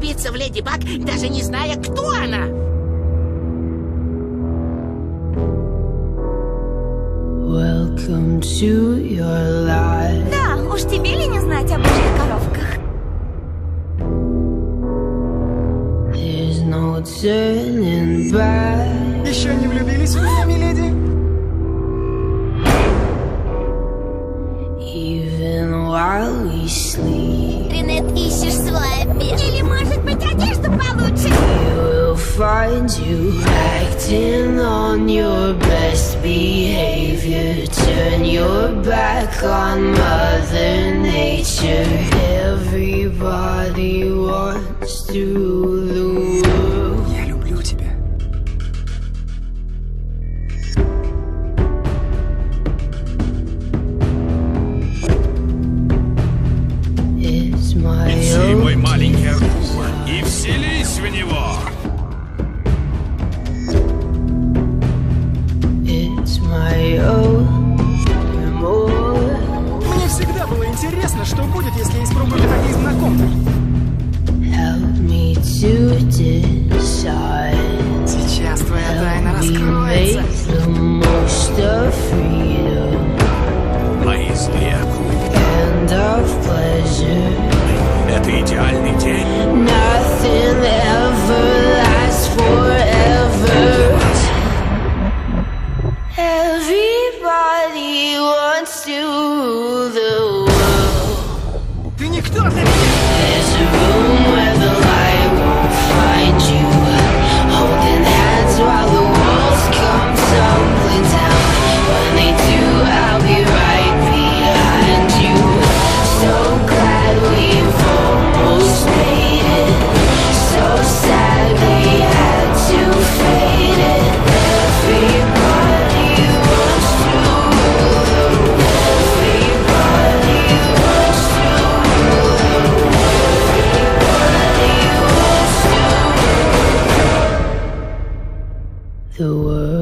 влюбиться в Леди Баг, даже не зная, кто она. Welcome to your life. Да, уж тебе ли не знать о божьих коровках? There's no turning back. Еще не влюбились в меня, миледи? Even while we sleep, Тринет, ищешь свой обед. Или, может быть, одежду получше? we will find you acting on your best behavior. Turn your back on Mother Nature. Everybody wants to rule the world. Я люблю тебя. It's my Иди, own. мой маленький акула, и вселись в него. It's my own remorse. Мне всегда было интересно, что будет, если я испробую методизм на ком-то. Help me to decide. Сейчас твоя тайна We раскроется. make the most of freedom Мои злые акулы. and of pleasure. Это идеальный день. Nothing ever lasts forever. Everybody wants to rule the world. Ты никто для меня. There's a room where the light won't find you. Holding hands while the walls come tumbling down. When they do, I'll be right behind you. So glad we've almost made it. So sad we had to fade it. Everybody wants to rule the world. Everybody wants to rule the world. Everybody wants to rule the world.